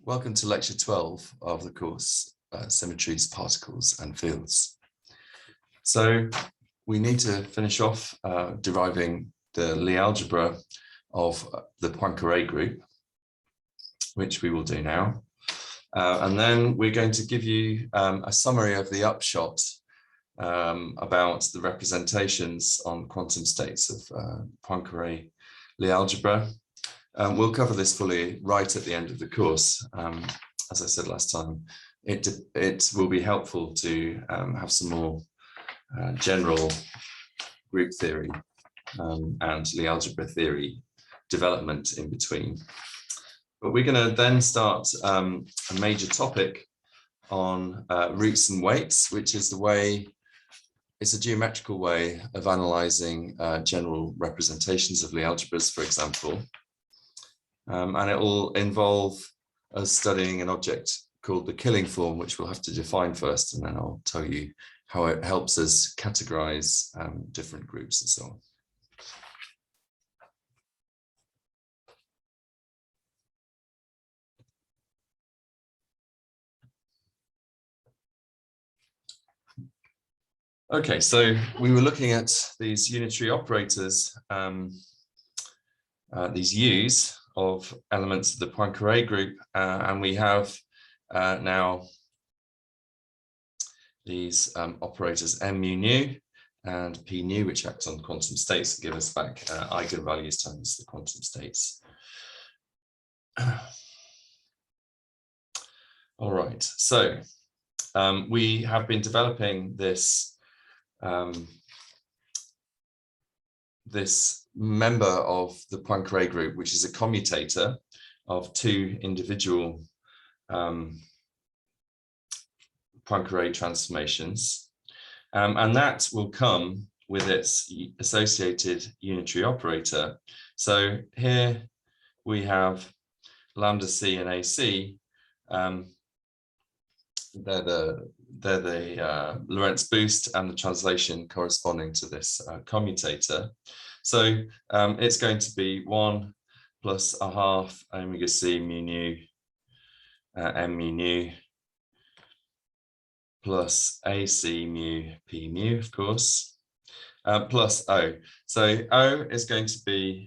Welcome to lecture 12 of the course, Symmetries, Particles and Fields. So we need to finish off deriving the Lie algebra of the Poincare group, which we will do now. And then we're going to give you a summary of the upshot about the representations on quantum states of Poincare Lie algebra. We'll cover this fully right at the end of the course. As I said last time, it will be helpful to have some more general group theory and Lie algebra theory development in between. But we're going to then start a major topic on roots and weights, which is the way, it's a geometrical way of analyzing general representations of Lie algebras, for example. And it will involve us studying an object called the killing form, which we'll have to define first, and then I'll tell you how it helps us categorize different groups and so on. Okay, so we were looking at these unitary operators, these U's of elements of the Poincare group, and we have now these operators m mu nu and p nu, which act on quantum states and give us back eigenvalues times the quantum states. All right, so we have been developing this this member of the Poincare group, which is a commutator of two individual Poincare transformations, and that will come with its associated unitary operator. So here we have lambda c and ac. They're the Lorentz boost and the translation corresponding to this commutator. So it's going to be 1 plus a half omega c mu nu m mu nu plus ac mu p mu, of course, plus O. So O is going to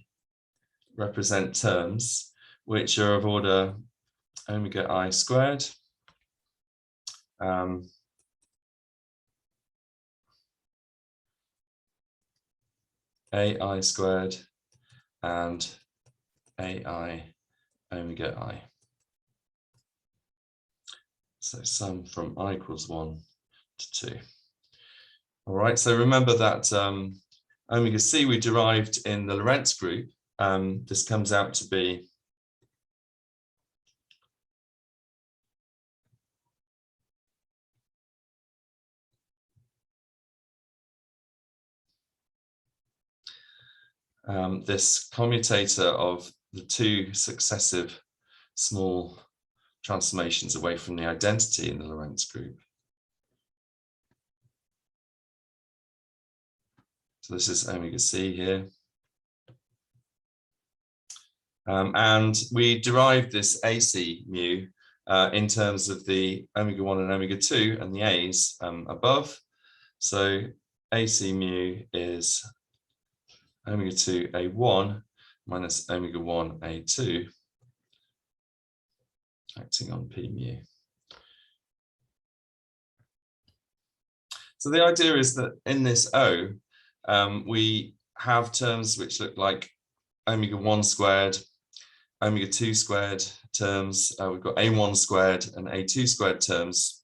represent terms which are of order omega I squared. AI squared and AI omega I. So sum from I equals 1 to 2. All right, so remember that omega c we derived in the Lorentz group. This comes out to be this commutator of the two successive small transformations away from the identity in the Lorentz group. So this is omega c here. And we derived this AC mu in terms of the omega 1 and omega 2 and the A's above. So AC mu is omega 2 A1 minus omega 1 A2 acting on P mu. So the idea is that in this O, we have terms which look like omega 1 squared, omega 2 squared terms. We've got A1 squared and A2 squared terms.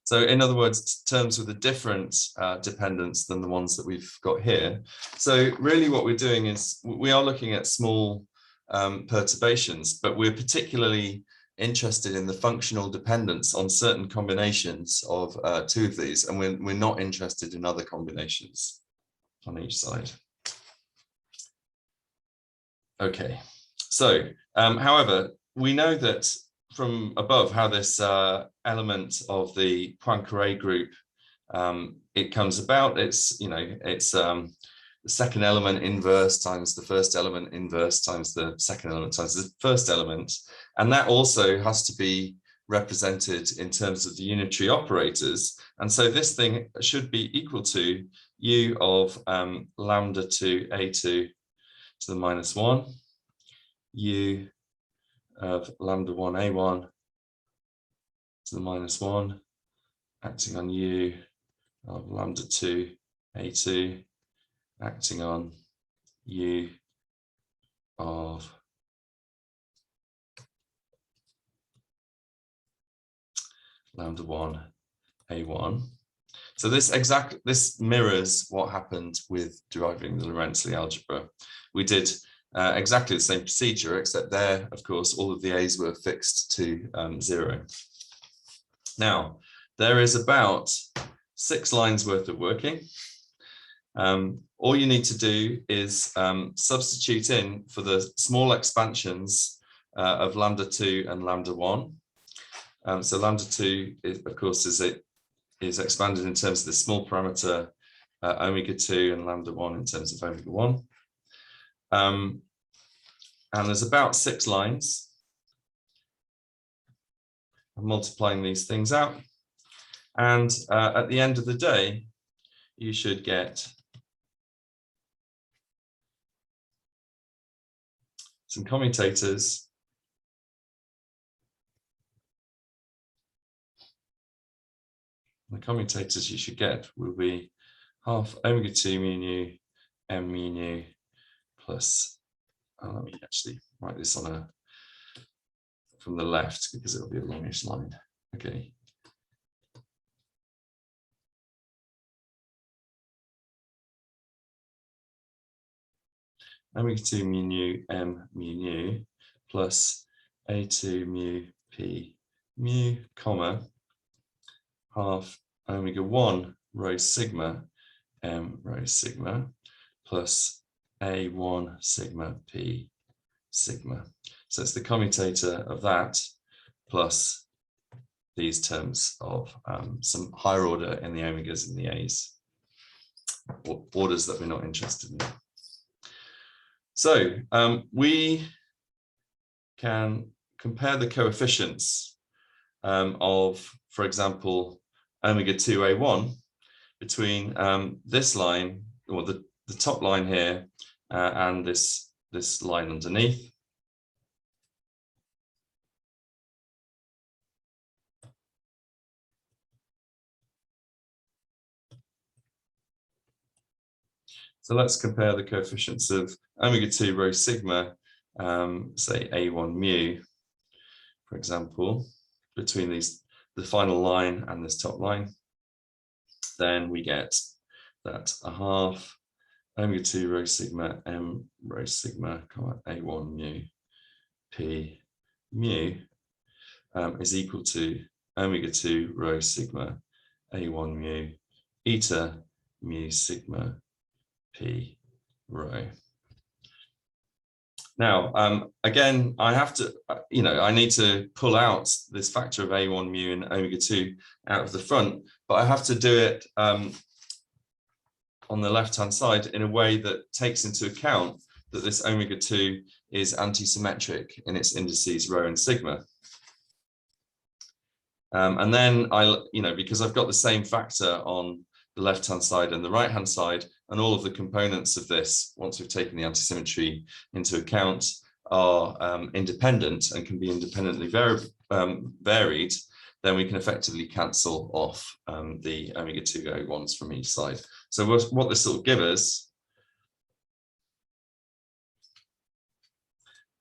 So in other words, terms with a different dependence than the ones that we've got here. So really what we're doing is we are looking at small perturbations, but we're particularly interested in the functional dependence on certain combinations of two of these, and we're not interested in other combinations on each side. Okay, so however, we know that from above how this element of the Poincare group it comes about. It's the second element inverse times the first element inverse times the second element times the first element. And that also has to be represented in terms of the unitary operators. And so this thing should be equal to u of lambda 2 a2 to the minus 1, u of lambda 1 a1 to the minus 1, acting on u of lambda 2 a2, acting on u of lambda 1 a1. So this mirrors what happened with deriving the Lorentz algebra. We did exactly the same procedure, except there, of course, all of the a's were fixed to 0. Now, there is about 6 lines worth of working. All you need to do is substitute in for the small expansions of lambda 2 and lambda 1. So lambda 2, of course, is expanded in terms of the small parameter omega 2 and lambda 1 in terms of omega 1. And there's about 6 lines. I'm multiplying these things out. And at the end of the day, you should get some commutators . The commutators you should get will be half omega 2 mu nu m mu nu plus, let me actually write this on from the left because it'll be a longish line. Okay. Omega 2 mu nu m mu nu plus a2 mu p mu, comma, half omega 1 rho sigma m rho sigma plus a1 sigma p sigma. So it's the commutator of that plus these terms of some higher order in the omegas and the a's, or orders that we're not interested in. So we can compare the coefficients of, for example, omega 2a1 between this line, or the top line here, and this line underneath. So let's compare the coefficients of omega 2 rho sigma, say a1 mu, for example, between the final line and this top line. Then we get that a half omega 2 rho sigma m rho sigma, a1 mu p mu is equal to omega 2 rho sigma a1 mu eta mu sigma p rho. Now, again, I have to, I need to pull out this factor of a1 mu and omega 2 out of the front, but I have to do it on the left-hand side in a way that takes into account that this omega 2 is anti-symmetric in its indices rho and sigma. And then because I've got the same factor on the left-hand side and the right-hand side, and all of the components of this, once we've taken the antisymmetry into account, are independent and can be independently varied, then we can effectively cancel off the omega 2 O1s from each side. So what this will give us,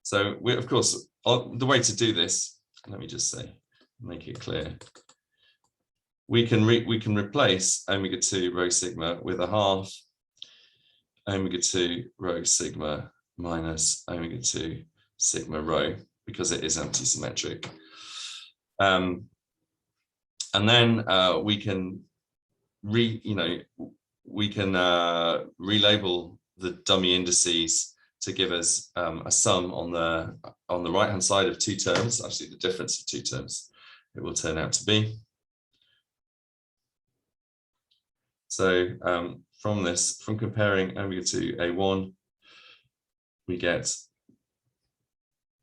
so of course, the way to do this, let me just say, make it clear. We can replace omega 2 rho sigma with a half omega 2 rho sigma minus omega 2 sigma rho, because it is anti-symmetric. And then we can relabel the dummy indices to give us a sum on the right hand side of two terms, actually the difference of two terms it will turn out to be. So from this, from comparing omega to A1, we get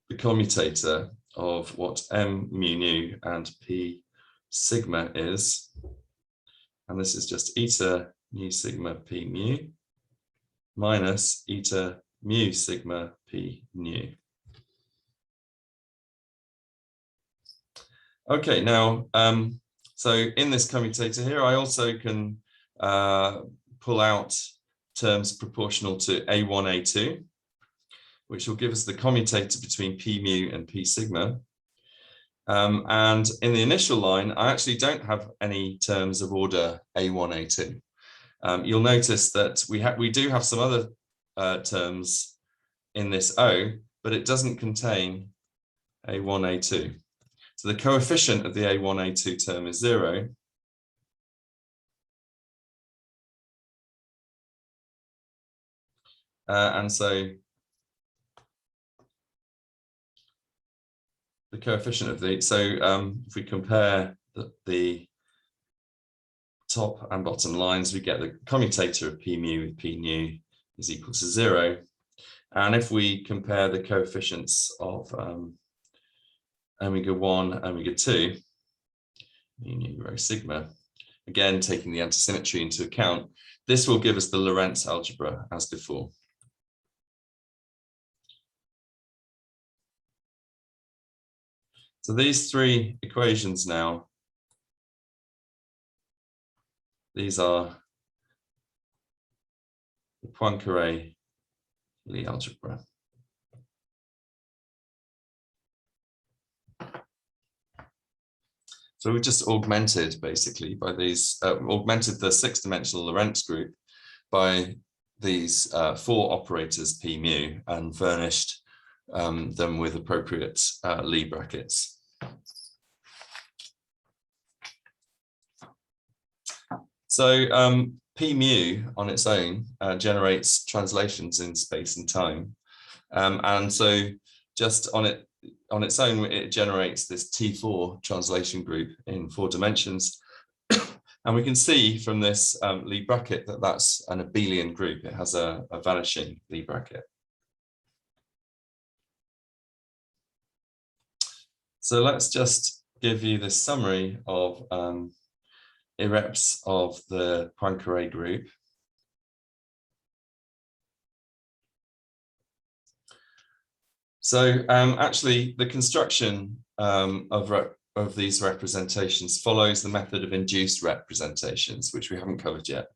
the commutator of what M mu nu and P sigma is. And this is just eta mu sigma P mu minus eta mu sigma P nu. Okay, now, so in this commutator here, I also can pull out terms proportional to A1, A2, which will give us the commutator between P mu and P sigma. And in the initial line, I actually don't have any terms of order A1, A2. You'll notice that we do have some other terms in this O, but it doesn't contain A1, A2. So the coefficient of the A1, A2 term is 0. And so the coefficient of the, so if we compare the top and bottom lines, we get the commutator of P mu with P nu is equal to 0. And if we compare the coefficients of omega 1, omega 2, mu nu rho sigma, again taking the antisymmetry into account, this will give us the Lorentz algebra as before. So these three equations now, these are the Poincare algebra. So we've just augmented basically by these, augmented the 6-dimensional Lorentz group by these 4 operators P mu and furnished them with appropriate Lie brackets. So P mu on its own generates translations in space and time. And so just on its own, it generates this T4 translation group in 4 dimensions. And we can see from this Lie bracket that that's an abelian group. It has a vanishing Lie bracket. So let's just give you the summary of irreps of the Poincare group. So actually the construction of these representations follows the method of induced representations, which we haven't covered yet.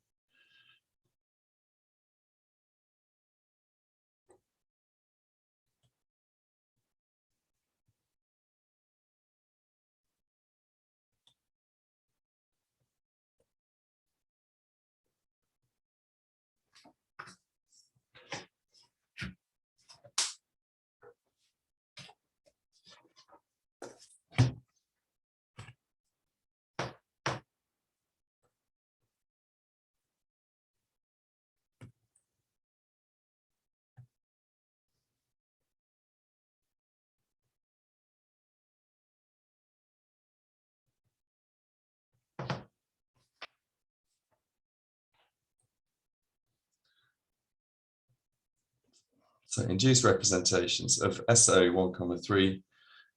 So induced representations of SO 1,3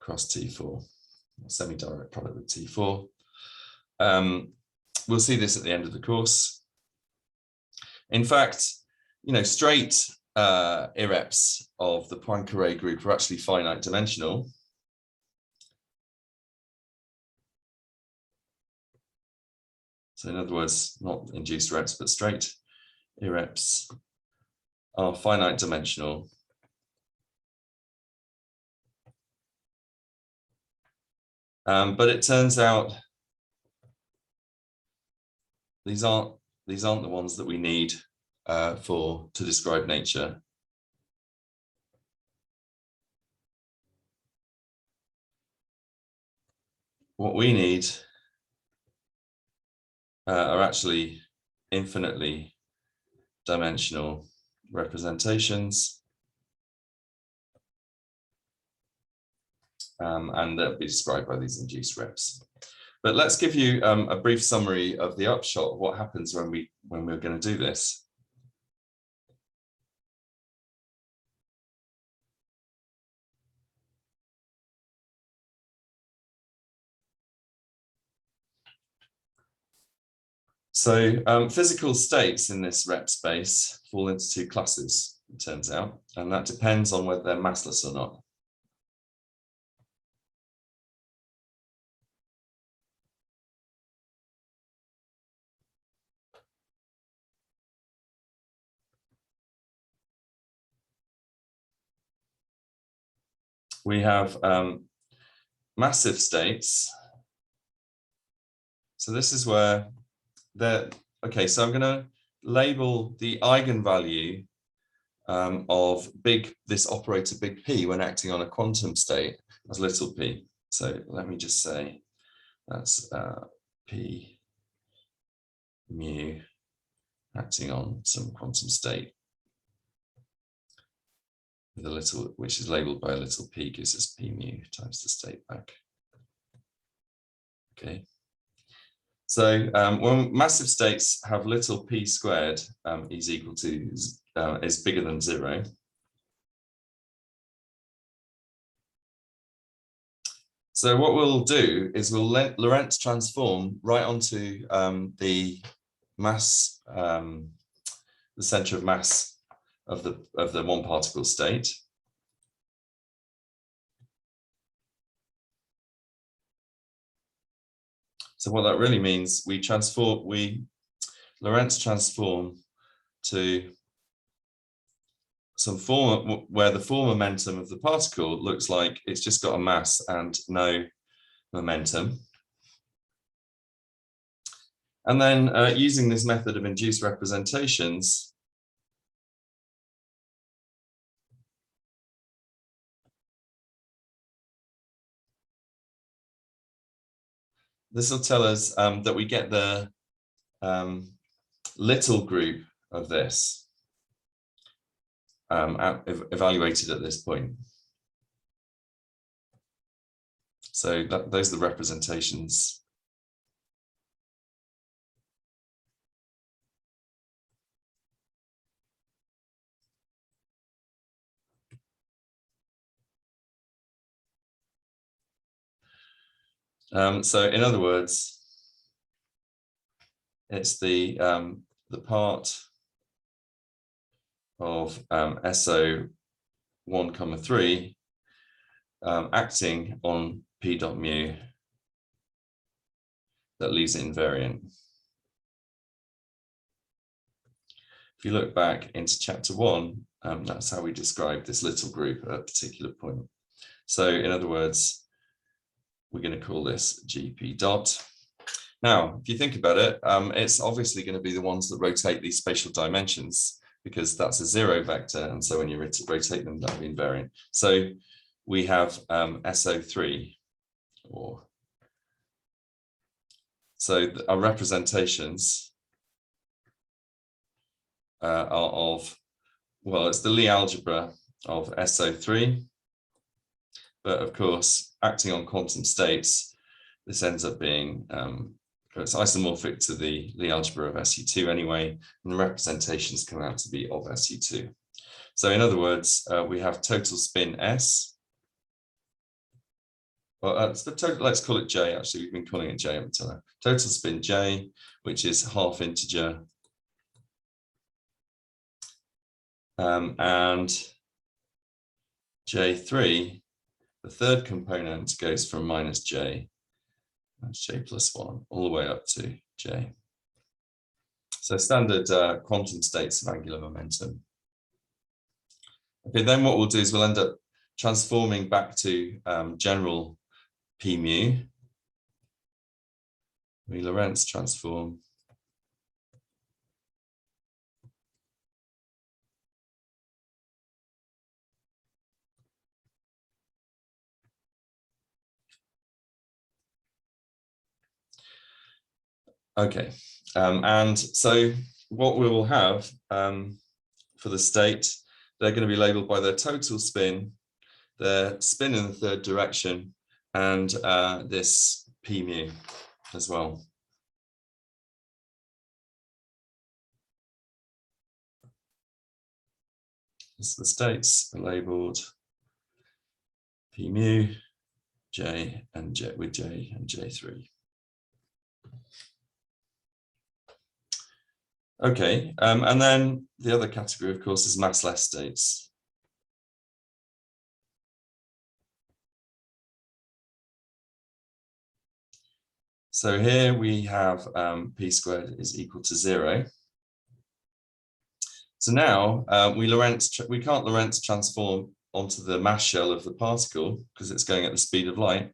cross T4, semi-direct product with T4. We'll see this at the end of the course. In fact, straight irreps of the Poincare group are actually finite dimensional. So in other words, not induced reps, but straight irreps are finite dimensional. But it turns out these aren't the ones that we need to describe nature. What we need are actually infinitely dimensional representations, and they'll be described by these induced reps. But let's give you a brief summary of the upshot of what happens when we're going to do this. So physical states in this rep space fall into two classes, it turns out, and that depends on whether they're massless or not. We have massive states. So this is where okay, so I'm going to label the eigenvalue of this operator big P when acting on a quantum state as little p. So let me just say that's P mu acting on some quantum state with a little, which is labeled by a little p, gives us P mu times the state back. Okay. So when massive states have little p squared is equal to is bigger than 0. So what we'll do is we'll let Lorentz transform right onto the mass, the center of mass of the one particle state. So what that really means, we Lorentz transform to some form where the form momentum of the particle looks like it's just got a mass and no momentum. And then using this method of induced representations, this will tell us that we get the little group of this evaluated at this point. So those are the representations. So in other words, it's the part of SO 1,3 acting on P dot mu that leaves it invariant. If you look back into chapter 1, that's how we describe this little group at a particular point. So in other words, we're going to call this GP dot. Now, if you think about it, it's obviously going to be the ones that rotate these spatial dimensions, because that's a 0 vector, and so when you rotate them, that'll be invariant. So we have SO3, so our representations are of, well, it's the Lie algebra of SO3, but of course, acting on quantum states, this ends up being it's isomorphic to the Lie algebra of SU2 anyway, and the representations come out to be of SU2. So in other words, we have total spin S. Well, let's call it J, actually. We've been calling it J up until now. Total spin J, which is half integer. And J3, the third component, goes from minus J, that's J plus 1, all the way up to J. So standard quantum states of angular momentum. Okay, then what we'll do is we'll end up transforming back to general P mu. We Lorentz transform. Okay, and so what we will have for the state, they're going to be labeled by their total spin, their spin in the third direction, and this P mu. as well. So the states are labeled P mu, J and J with J and J3. Okay, and then the other category, of course, is massless states. So here we have p squared is equal to 0. So now we can't Lorentz transform onto the mass shell of the particle because it's going at the speed of light,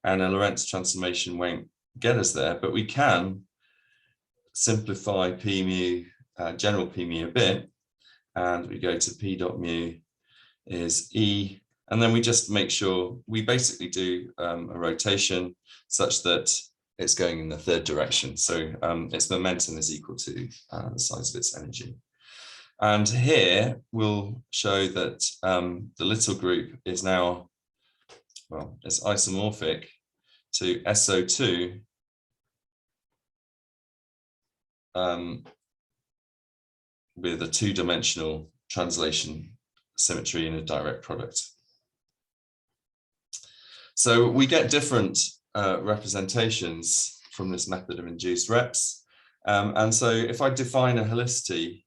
and a Lorentz transformation won't get us there, but we can simplify p mu, general p mu a bit, and we go to p dot mu is E, and then we just make sure we basically do a rotation such that it's going in the third direction. So its momentum is equal to the size of its energy. And here we'll show that the little group is now, well, it's isomorphic to SO2 with a two-dimensional translation symmetry in a direct product. So we get different representations from this method of induced reps. And so if I define a helicity,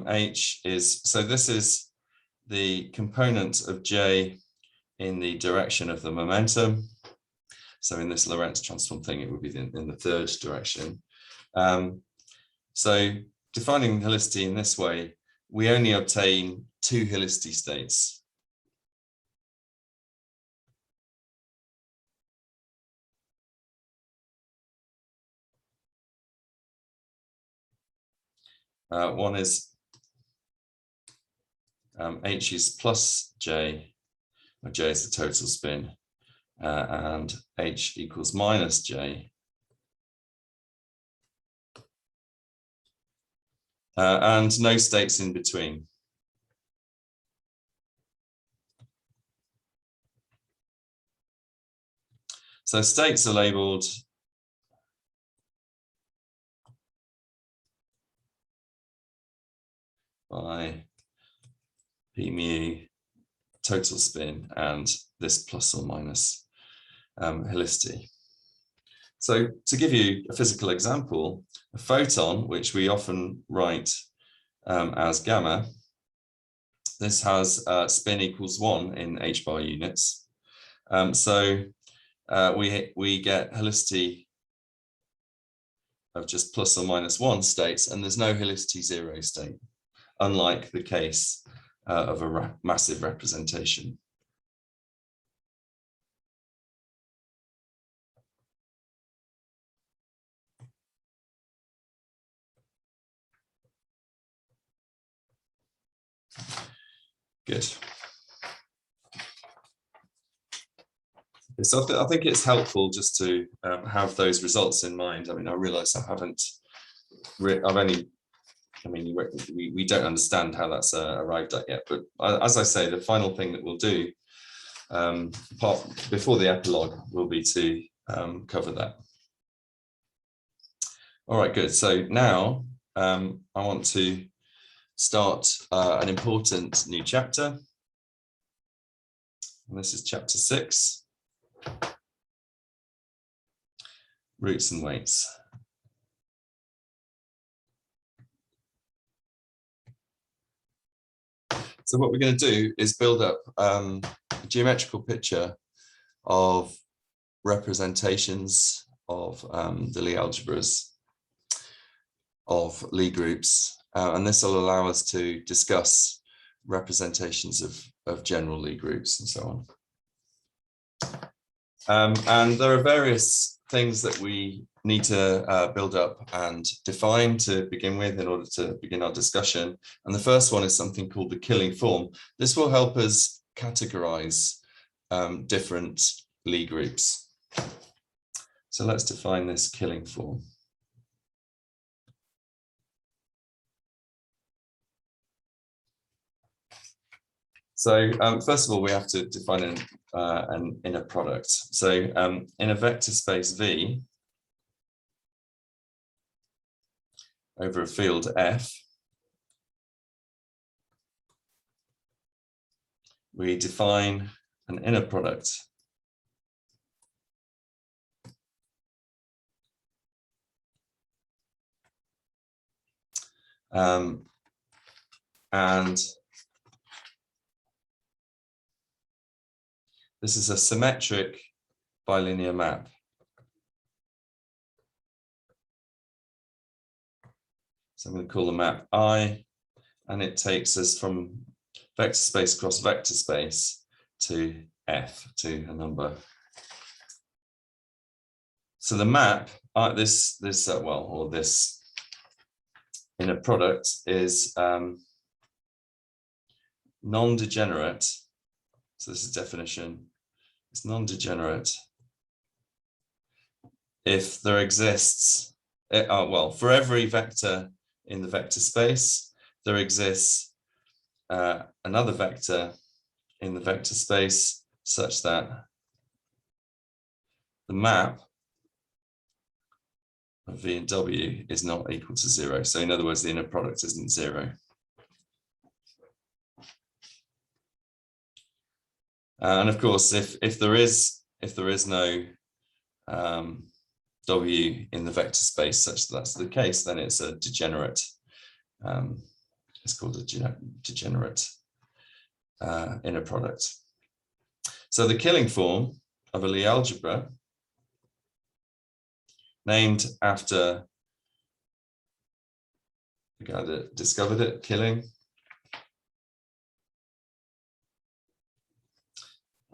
H is, so this is the component of J in the direction of the momentum. So in this Lorentz transform thing, it would be in the third direction. So defining helicity in this way, we only obtain two helicity states. One is H is plus J, where J is the total spin, and H equals minus J. And no states in between. So states are labeled by P mu, total spin, and this plus or minus helicity. So to give you a physical example, a photon, which we often write as gamma, this has spin equals 1 in h bar units. So we get helicity of just plus or minus 1 states, and there's no helicity 0 state, unlike the case of a massive representation. Good. So I think it's helpful just to have those results in mind. I mean, I realize we don't understand how that's arrived at yet, but as I say, the final thing that we'll do before the epilogue will be to cover that. All right, good. So now I want to start an important new chapter. And this is chapter 6. Roots and weights. So what we're going to do is build up a geometrical picture of representations of the Lie algebras of Lie groups, and this will allow us to discuss representations of general Lie groups and so on. And there are various things that we need to build up and define to begin with in order to begin our discussion. And the first one is something called the killing form. This will help us categorize different Lie groups. So let's define this killing form. So first of all, we have to define an inner product. So in a vector space V over a field F, we define an inner product and this is a symmetric bilinear map. So I'm going to call the map I, and it takes us from vector space cross vector space to F, to a number. So the map, this inner product is non-degenerate. So this is definition. It's non-degenerate if there exists, for every vector in the vector space, there exists another vector in the vector space such that the map of V and W is not equal to 0. So in other words, the inner product isn't 0. And of course, if there is no W in the vector space such that that's the case, then it's a degenerate. It's called a degenerate inner product. So the Killing form of a Lie algebra, named after the guy that discovered it, Killing,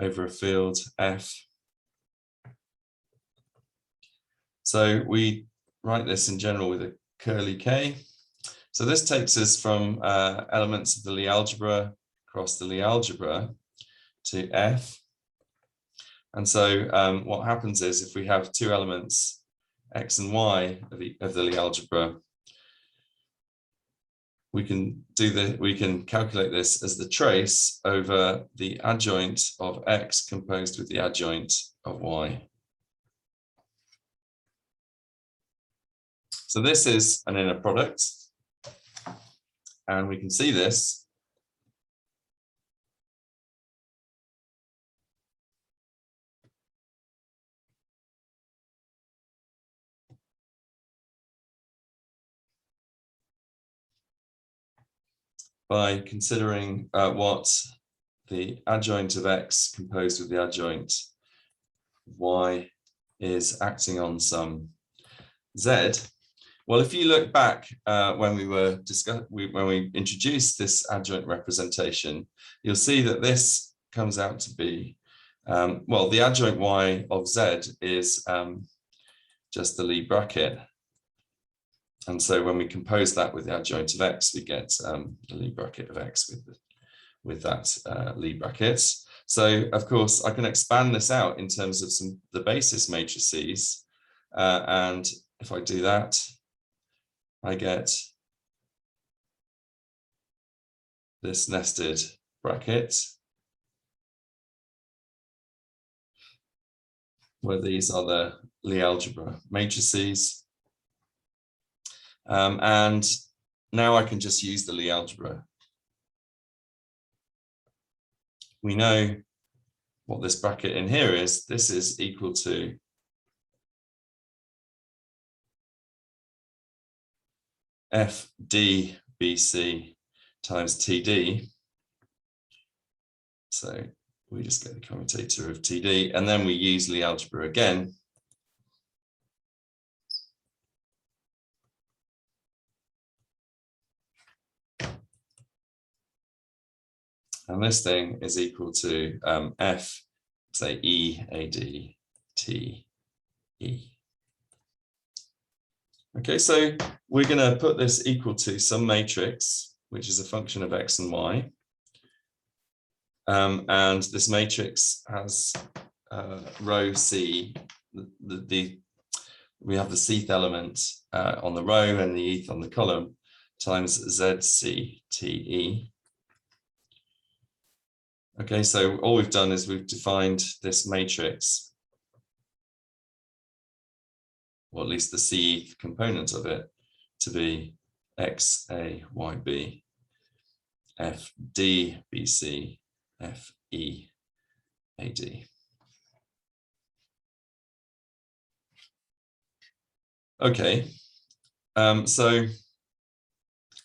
over a field F. So we write this in general with a curly K. So this takes us from elements of the Lie algebra across the Lie algebra to F. And so what happens is if we have two elements, X and Y of the Lie algebra, we can calculate this as the trace over the adjoint of X composed with the adjoint of Y. So this is an inner product, and we can see this by considering what the adjoint of X composed with the adjoint of Y is acting on some Z. Well, if you look back when we introduced this adjoint representation, you'll see that this comes out to be, the adjoint Y of Z is just the Lie bracket. And so when we compose that with the adjoint of X, we get the Lie bracket of X with that Lie bracket. So of course, I can expand this out in terms of the basis matrices. And if I do that, I get this nested bracket where these are the Lie algebra matrices. And now I can just use the Lie algebra. We know what this bracket in here is. This is equal to F(d) BC times TD. So we just get the commutator of TD, and then we use Lie algebra again. And this thing is equal to F, say E, AD, T, E. Okay, so we're going to put this equal to some matrix, which is a function of X and Y. And this matrix has row C, we have the Cth element on the row and the eth on the column times ZC TE. Okay, so all we've done is we've defined this matrix, or at least the CE component of it, to be X, A, Y, B, F, D, B, C, F, E, A, D. Okay, so,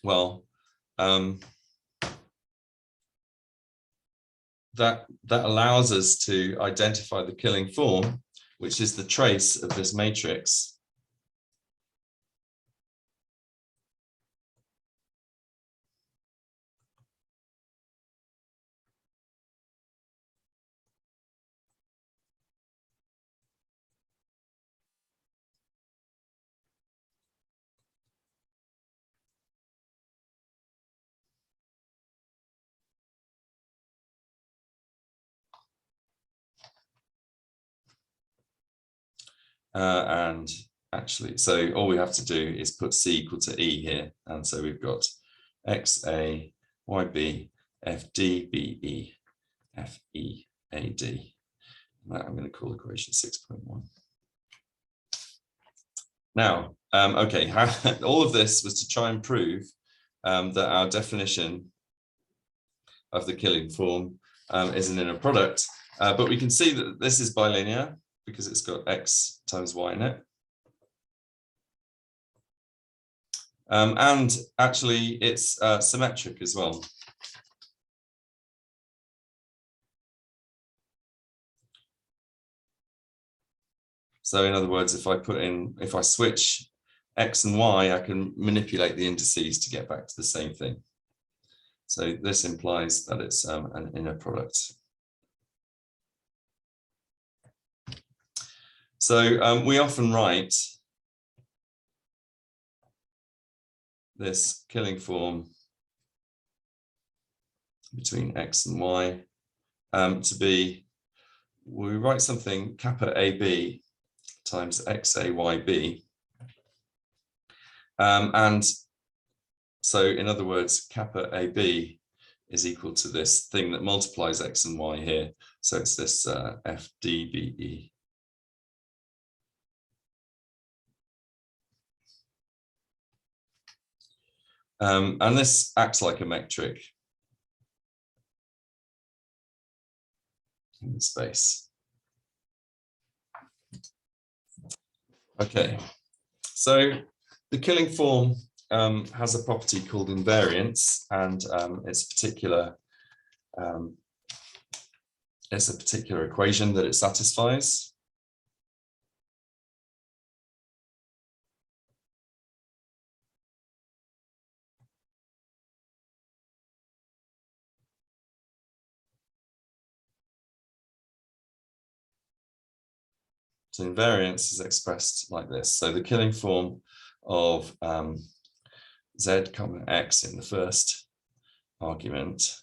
well, that allows us to identify the killing form, which is the trace of this matrix. And actually, so all we have to do is put C equal to E here. And so we've got X, A, Y, B, F, D, B, E, F, E, A, D. And that I'm going to call equation 6.1. Now, okay, all of this was to try and prove that our definition of the killing form is an inner product. But we can see that this is bilinear because it's got X times Y in it. And actually, it's symmetric as well. So in other words, if I switch X and Y, I can manipulate the indices to get back to the same thing. So this implies that it's an inner product. So we often write this killing form between X and Y to be, we write something kappa AB times XAYB. And so in other words, kappa AB is equal to this thing that multiplies X and Y here. So it's this FDBE. And this acts like a metric in the space. Okay, so the killing form has a property called invariance, and it's a particular equation that it satisfies. So invariance is expressed like this. So the killing form of z comma x in the first argument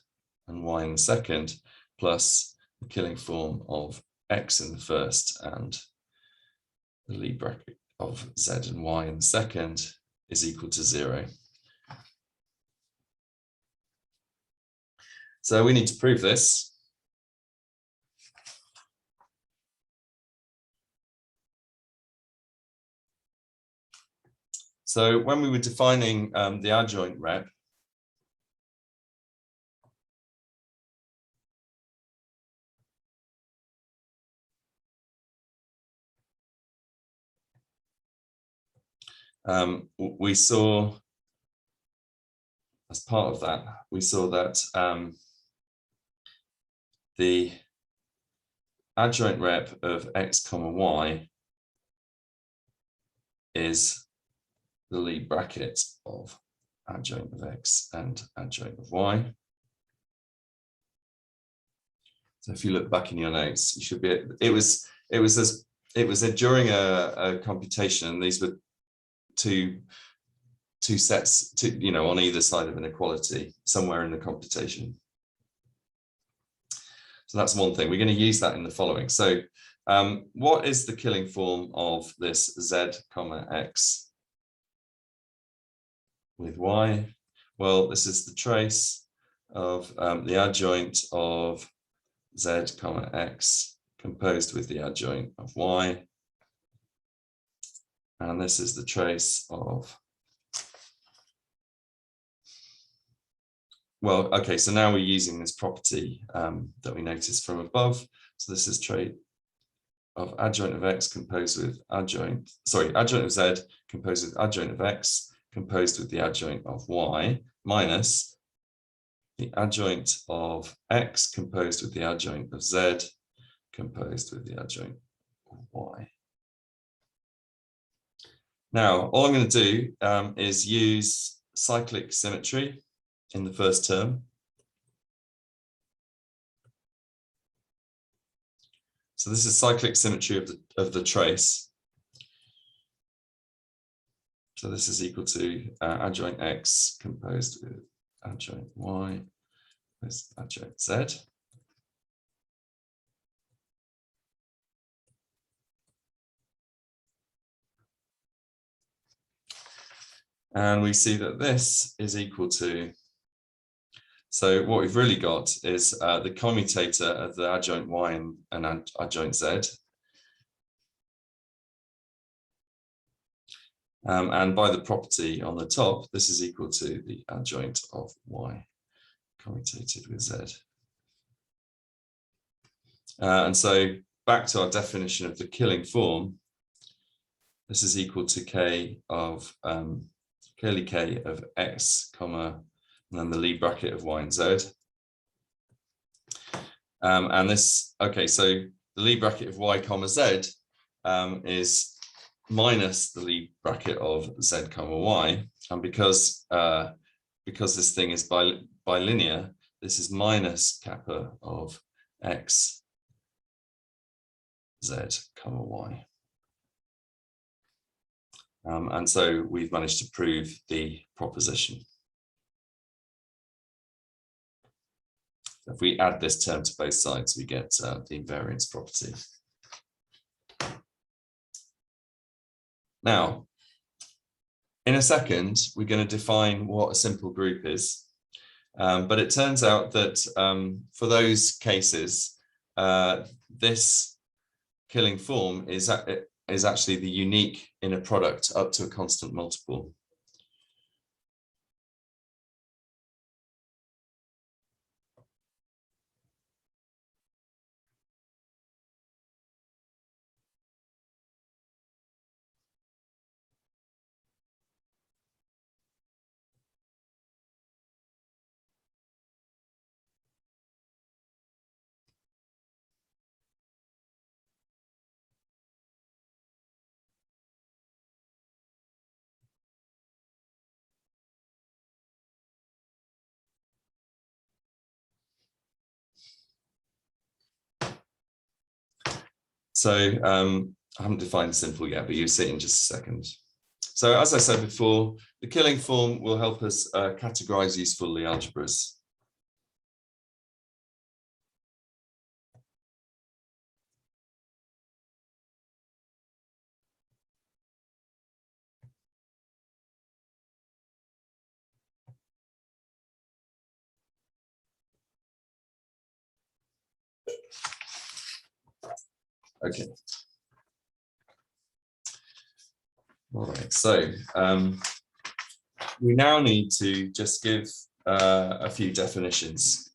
and y in the second, plus the killing form of x in the first and the lead bracket of z and y in the second is equal to 0. So we need to prove this. So when we were defining the adjoint rep, we saw, as part of that, we saw that the adjoint rep of x comma y is the lead bracket of adjoint of x and adjoint of y. So if you look back in your notes, you should be. It was during a computation, and these were two sets, on either side of an equality somewhere in the computation. So that's one thing. We're going to use that in the following. So what is the killing form of this z comma x with y? Well, this is the trace of the adjoint of z comma x composed with the adjoint of y. And this is the trace of, well, okay, so now we're using this property that we noticed from above. So this is trait of adjoint of x composed with adjoint of z composed with adjoint of x composed with the adjoint of y minus the adjoint of x composed with the adjoint of z composed with the adjoint of y. Now, all I'm going to do is use cyclic symmetry in the first term. So this is cyclic symmetry of the trace. So this is equal to adjoint x composed with adjoint y with adjoint z. And we see that this is equal to, so what we've really got is the commutator of the adjoint y and adjoint z. And by the property on the top, this is equal to the adjoint of y commutated with z. And so back to our definition of the killing form, this is equal to k of clearly k of x comma and then the lead bracket of y and z. And this, okay, so the lead bracket of y comma z is minus the lead bracket of z comma y, and because this thing is bilinear, this is minus kappa of x z comma y. And so we've managed to prove the proposition. If we add this term to both sides, we get the invariance property. Now, in a second, we're going to define what a simple group is. But it turns out that for those cases, this killing form is actually the unique inner product up to a constant multiple. So I haven't defined simple yet, but you'll see it in just a second. So as I said before, the killing form will help us categorize useful Lie algebras. Okay. All right, so we now need to just give a few definitions.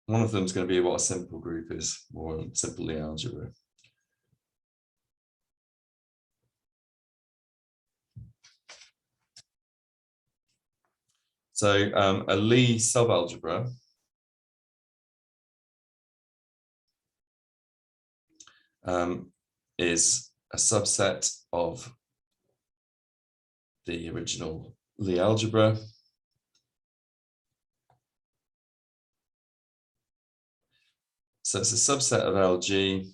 One of them is going to be what a simple group is, or a simple Lie algebra. So a Lie subalgebra is a subset of the original Lie algebra. So it's a subset of LG,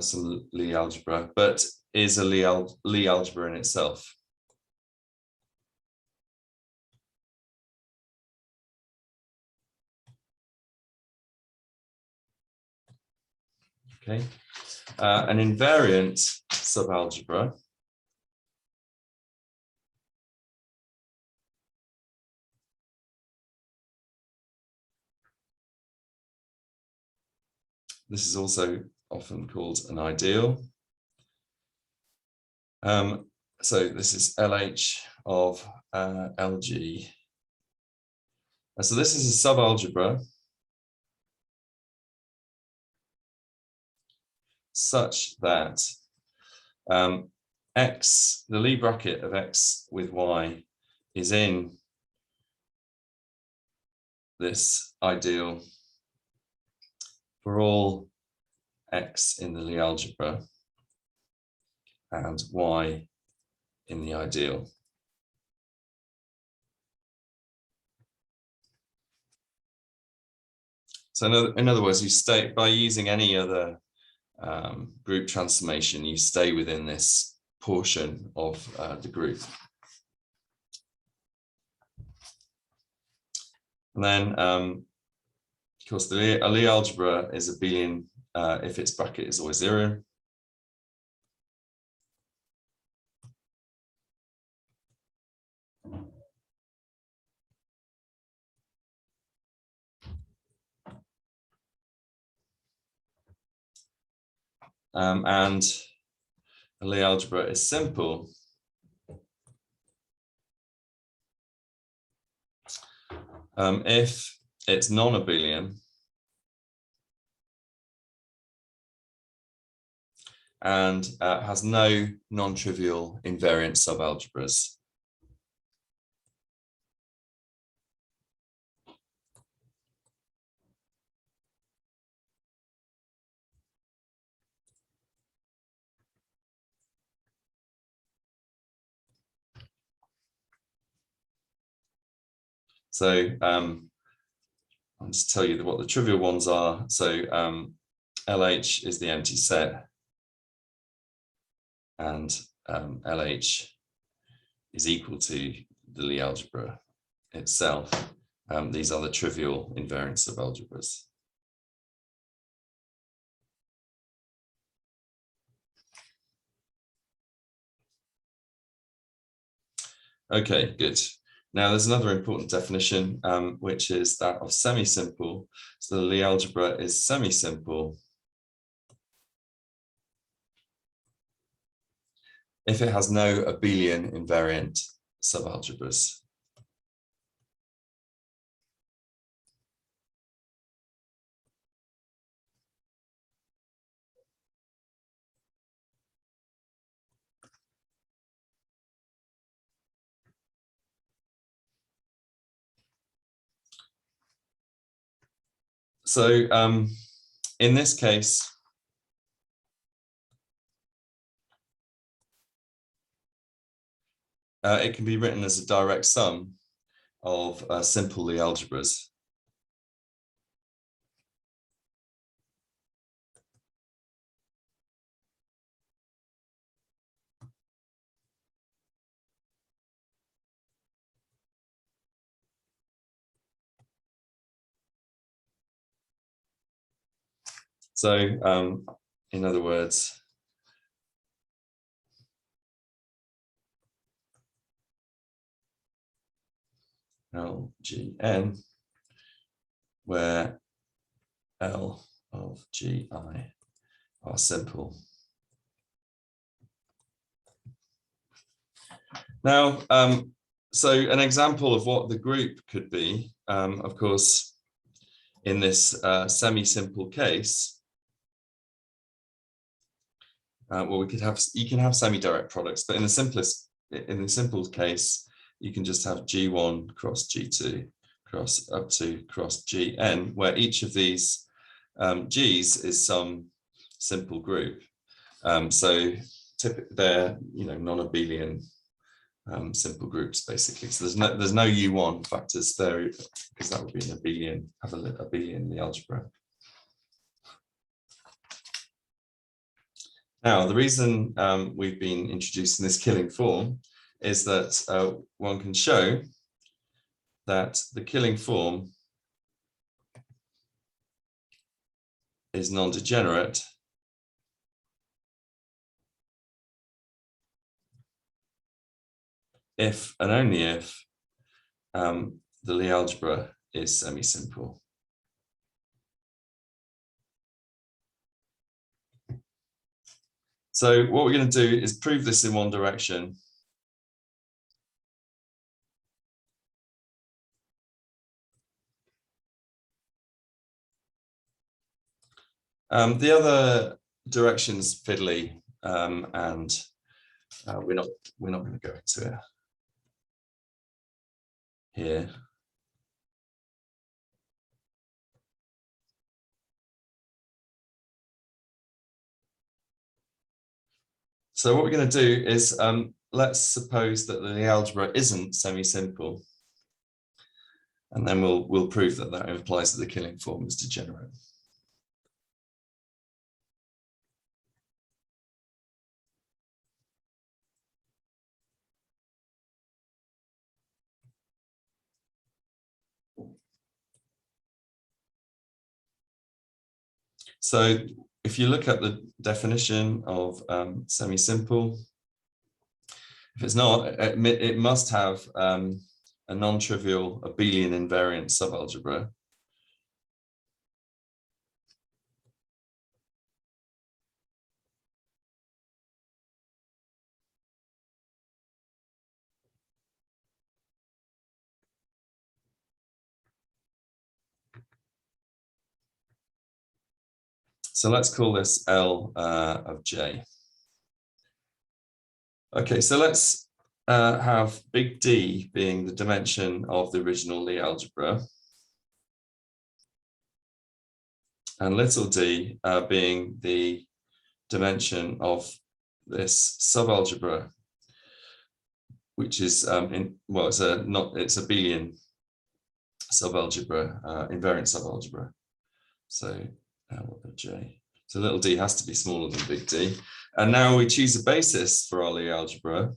some Lie algebra, but is a Lie algebra in itself. Okay, an invariant subalgebra this is also often called an ideal. So this is LH of LG. So this is a subalgebra such that x, the Lie bracket of x with y, is in this ideal for all x in the Lie algebra and y in the ideal. So in other words, you stay by using any other group transformation, you stay within this portion of the group. And then, of course, the Lie algebra is abelian if its bracket is always 0. And a Lie algebra is simple if it's non-abelian and has no non-trivial invariant subalgebras. So I'll just tell you what the trivial ones are. So LH is the empty set, and LH is equal to the Lie algebra itself. These are the trivial invariants of algebras. Okay, good. Now there's another important definition, which is that of semi-simple. So the Lie algebra is semi-simple if it has no abelian invariant subalgebras. So in this case, it can be written as a direct sum of simple Lie algebras. So in other words, LGN, where L of GI are simple. Now, so an example of what the group could be, of course, in this semi-simple case, well, you can have semi-direct products, but in the simple case, you can just have G1 cross G2 cross up to cross Gn, where each of these G's is some simple group. So they're non-abelian simple groups basically. So there's no U1 factors there because that would be an abelian in the algebra. Now, the reason we've been introducing this killing form is that one can show that the killing form is non-degenerate if and only if the Lie algebra is semi-simple. So what we're going to do is prove this in one direction. The other direction's fiddly, and we're not going to go into it here. So what we're going to do is let's suppose that the algebra isn't semi-simple, and then we'll prove that that implies that the killing form is degenerate. So if you look at the definition of semi-simple, if it's not, it must have a non-trivial abelian invariant subalgebra. So let's call this L of J. Okay, so let's have big D being the dimension of the original Lie algebra, and little d being the dimension of this subalgebra, which is it's a abelian subalgebra, invariant subalgebra. So L of J. So little d has to be smaller than big D. And now we choose a basis for our Lie algebra.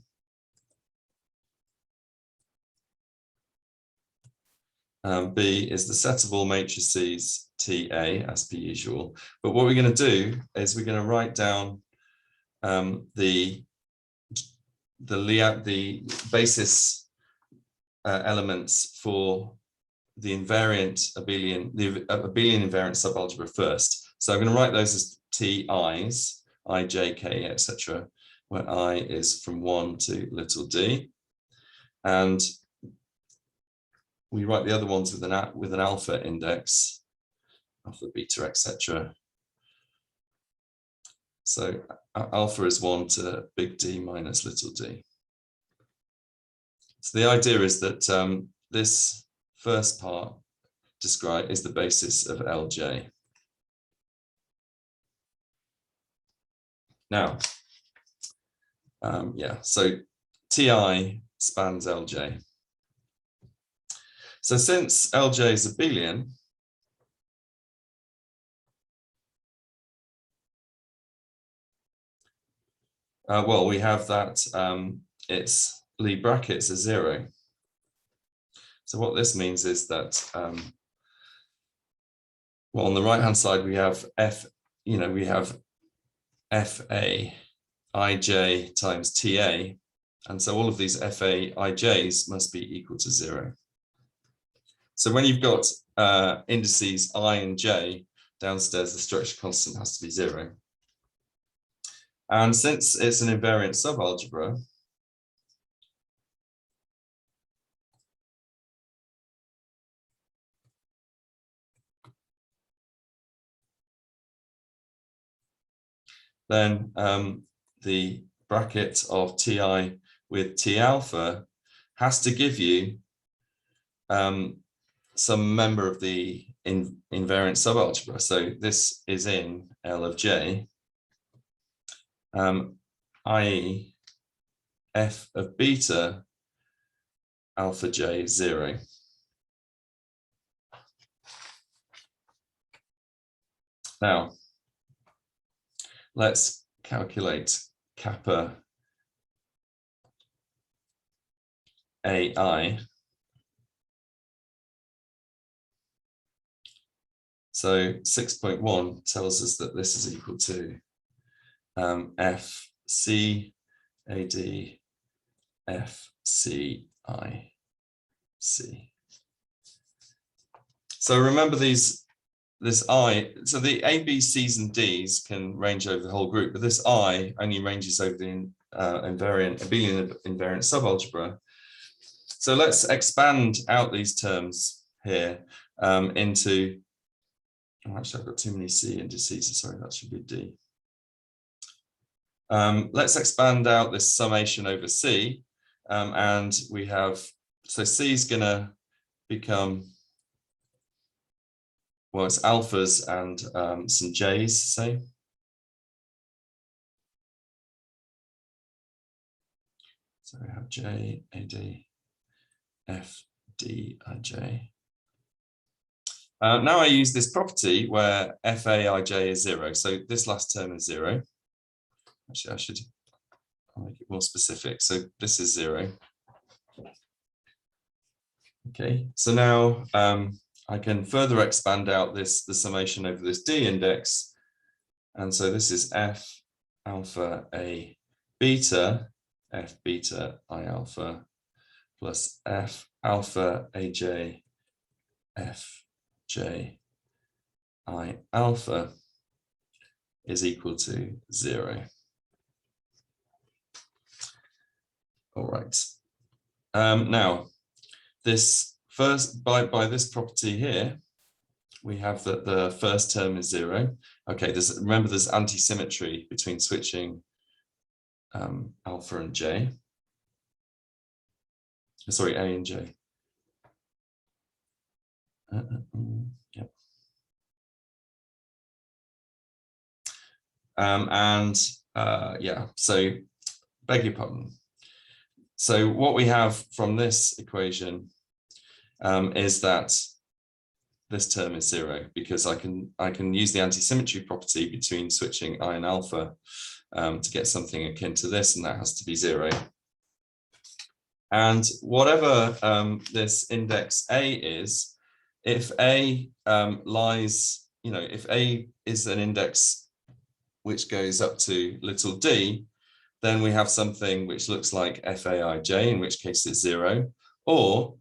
B is the set of all matrices TA, as per usual. But what we're going to do is we're going to write down the basis elements for the invariant abelian, abelian invariant subalgebra first. So I'm going to write those as TIs, I, J, K, etc., where I is from 1 to little d. And we write the other ones with an alpha index, alpha, beta, etc. So alpha is 1 to big D minus little d. So the idea is that this first part described is the basis of LJ. Now, so TI spans LJ. So since LJ is abelian, well, we have that its Lie brackets are 0. So what this means is that, well, on the right-hand side, we have we have FA IJ times TA. And so all of these FA IJs must be equal to 0. So when you've got indices I and J downstairs, the structure constant has to be 0. And since it's an invariant subalgebra, then the bracket of Ti with T alpha has to give you some member of the invariant subalgebra. So this is in L of J, i.e. f of beta alpha j is 0. Now, let's calculate kappa AI. So 6.1 tells us that this is equal to FC AD FCI C. So remember these this I, so the A, B, C's and D's can range over the whole group, but this I only ranges over the abelian invariant subalgebra. So let's expand out these terms here into, oh, actually I've got too many C indices, so sorry, that should be D. Let's expand out this summation over C, and we have, so C is gonna become, well, it's alphas and some J's, say. So we have J, A, D, F, D, I, J. Now I use this property where F, A, I, J is 0. So this last term is 0. Actually, I should make it more specific. So this is 0. Okay, so now I can further expand out the summation over this D index. And so this is F alpha A beta, F beta I alpha, plus F alpha AJ, F J I alpha is equal to 0. All right. Now, this first, by this property here, we have that the first term is 0. Okay, remember there's anti-symmetry between switching alpha and J. Sorry, A and J. Yep. Yeah, so beg your pardon. So what we have from this equation is that this term is 0 because I can use the anti-symmetry property between switching I and alpha to get something akin to this, and that has to be 0. And whatever this index A is, if A lies, if A is an index which goes up to little d, then we have something which looks like FAIJ, in which case it's 0. Or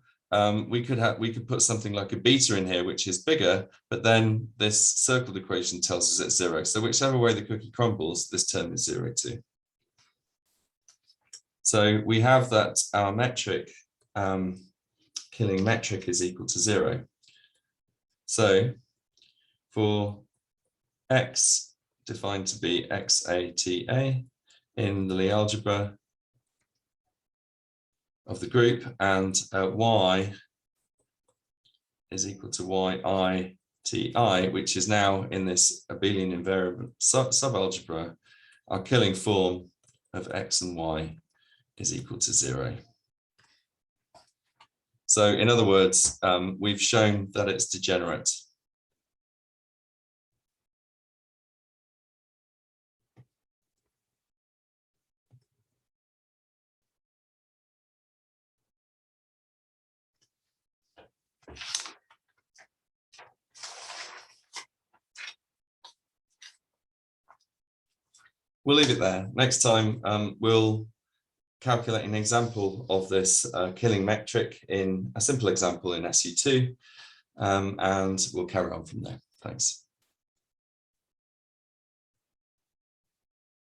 we could put something like a beta in here, which is bigger, but then this circled equation tells us it's 0. So whichever way the cookie crumbles, this term is 0 too. So we have that our metric, killing metric, is equal to 0. So for x defined to be xata in the Lie algebra of the group, and y is equal to yi/ti, which is now in this abelian invariant subalgebra, our killing form of x and y is equal to 0. So in other words, we've shown that it's degenerate. We'll leave it there. Next time, we'll calculate an example of this killing metric in a simple example in SU2, and we'll carry on from there. Thanks.